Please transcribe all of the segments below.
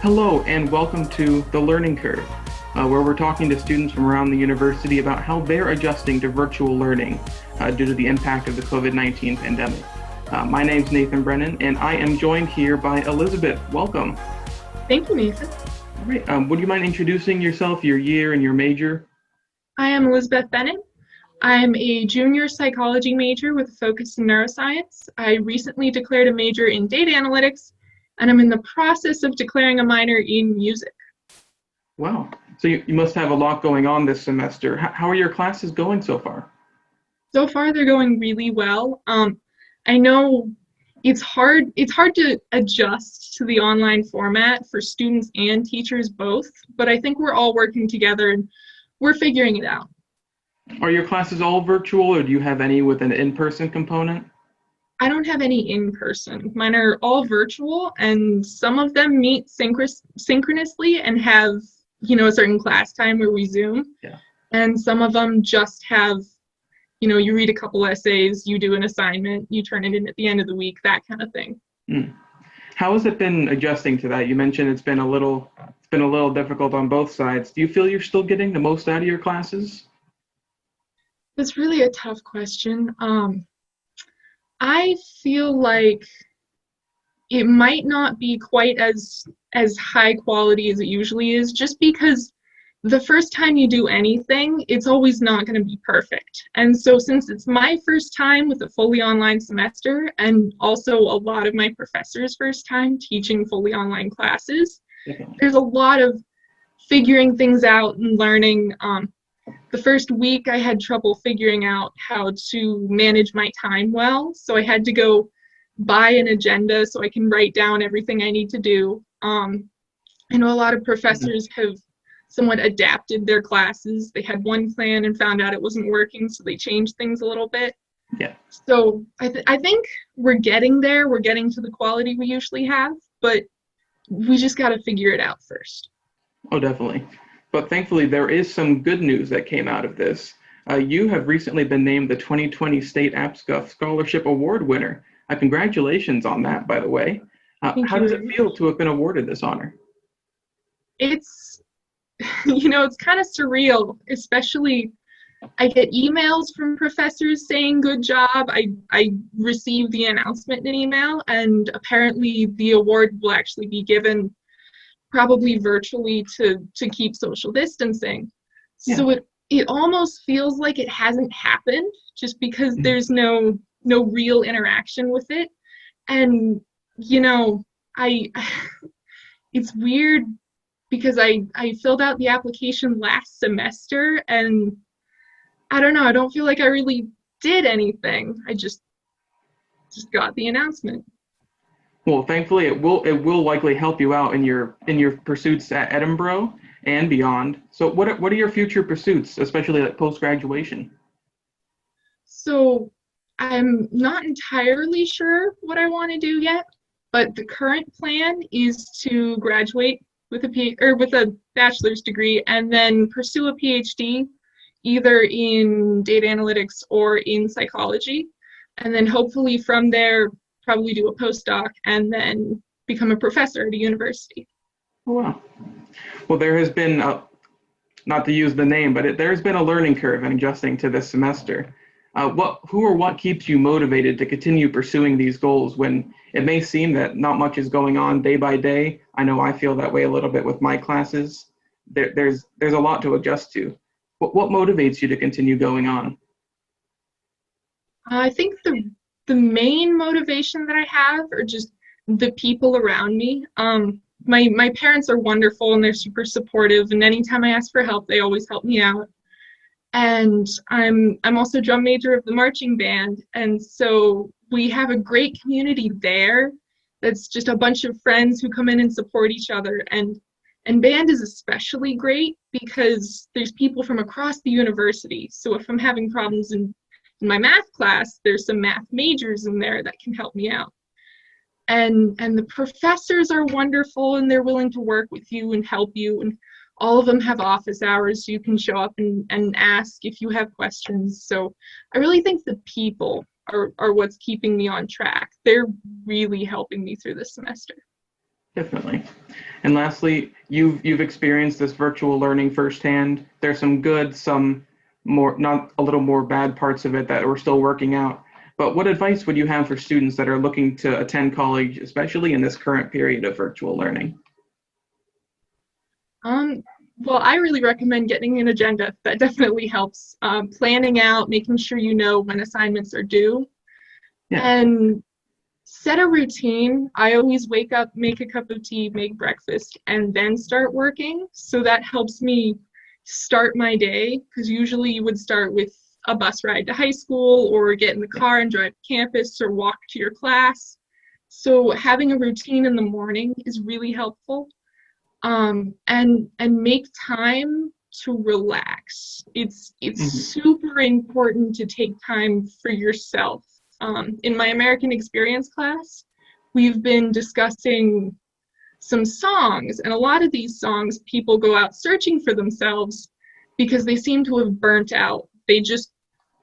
Hello and welcome to The Learning Curve, where we're talking to students from around the university about how they're adjusting to virtual learning due to the impact of the COVID-19 pandemic. My name's Nathan Brennan, and I am joined here by Elizabeth. Welcome. Thank you, Nathan. All right. Would you mind introducing yourself, your year, and your major? I am Elizabeth Bennett. I'm a junior psychology major with a focus in neuroscience. I recently declared a major in data analytics, and I'm in the process of declaring a minor in music. Wow. So you must have a lot going on this semester. How are your classes going so far? So far, they're going really well. I know it's hard to adjust to the online format for students and teachers both, but I think we're all working together and we're figuring it out. Are your classes all virtual, or do you have any with an in-person component? I don't have any in-person. Mine are all virtual, and some of them meet synchronously and have, a certain class time where we Zoom. Yeah. And some of them just have, you read a couple essays, you do an assignment, you turn it in at the end of the week, that kind of thing. How has it been adjusting to that? You mentioned it's been a little difficult on both sides. Do you feel you're still getting the most out of your classes? That's really a tough question. I feel like it might not be quite as high quality as it usually is, just because the first time you do anything, it's always not going to be perfect. And so since it's my first time with a fully online semester, and also a lot of my professors' first time teaching fully online classes, there's a lot of figuring things out and learning. The first week I had trouble figuring out how to manage my time well, so I had to go buy an agenda so I can write down everything I need to do. I know a lot of professors have somewhat adapted their classes. They had one plan and found out it wasn't working, so they changed things a little bit. Yeah. So I think we're getting there. We're getting to the quality we usually have, but we just got to figure it out first. Oh, definitely. But thankfully, there is some good news that came out of this. You have recently been named the 2020 State APSCUF Scholarship Award winner. Congratulations on that, by the way. How does it feel to have been awarded this honor? It's, it's kind of surreal, especially I get emails from professors saying good job. I received the announcement in email, and apparently the award will actually be given probably virtually to keep social distancing. Yeah. So it almost feels like it hasn't happened just because there's no real interaction with it. And it's weird because I filled out the application last semester, and I don't know, I don't feel like I really did anything. I just got the announcement. Well, thankfully, it will likely help you out in your pursuits at Edinboro and beyond. So, what are your future pursuits, especially like post-graduation? So, I'm not entirely sure what I want to do yet, but the current plan is to graduate with a bachelor's degree and then pursue a PhD, either in data analytics or in psychology, and then hopefully from there probably do a postdoc and then become a professor at a university. Oh, wow. Well, there has been, not to use the name, but there's been a learning curve in adjusting to this semester. What keeps you motivated to continue pursuing these goals when it may seem that not much is going on day by day? I know I feel that way a little bit with my classes. There's a lot to adjust to. What motivates you to continue going on? I think the main motivation that I have are just the people around me. My parents are wonderful and they're super supportive, and anytime I ask for help, they always help me out. And I'm also drum major of the marching band, and so we have a great community there that's just a bunch of friends who come in and support each other. And band is especially great because there's people from across the university. So if I'm having problems in my math class, there's some math majors in there that can help me out. And the professors are wonderful, and they're willing to work with you and help you, and all of them have office hours so you can show up and ask if you have questions. So I really think the people are what's keeping me on track. They're really helping me through this semester. Definitely. And lastly, you've experienced this virtual learning firsthand. There's some good, some more, not a little more bad parts of it that we're still working out. But what advice would you have for students that are looking to attend college, especially in this current period of virtual learning? Well, I really recommend getting an agenda. That definitely helps. Planning out, making sure you know when assignments are due, Yeah. and set a routine. I always wake up, make a cup of tea, make breakfast, and then start working. So that helps me start my day, because usually you would start with a bus ride to high school or get in the car and drive to campus or walk to your class. So having a routine in the morning is really helpful. And make time to relax. It's super important to take time for yourself. In my American Experience class, we've been discussing some songs, and a lot of these songs people go out searching for themselves because they seem to have burnt out. They just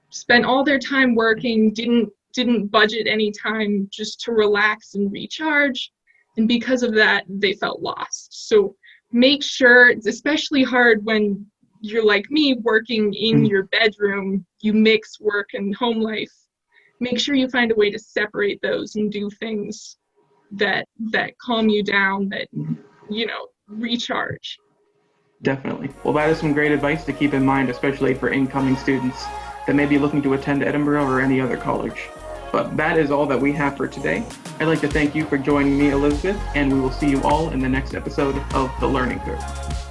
spent all their time working, didn't budget any time just to relax and recharge, and because of that they felt lost. So make sure, it's especially hard when you're like me, working in your bedroom, you mix work and home life. Make sure you find a way to separate those and do things that calm you down, that recharge. Definitely. Well, that is some great advice to keep in mind, especially for incoming students that may be looking to attend Edinboro or any other college. But that is all that we have for today. I'd like to thank you for joining me, Elizabeth, and we will see you all in the next episode of The Learning Curve.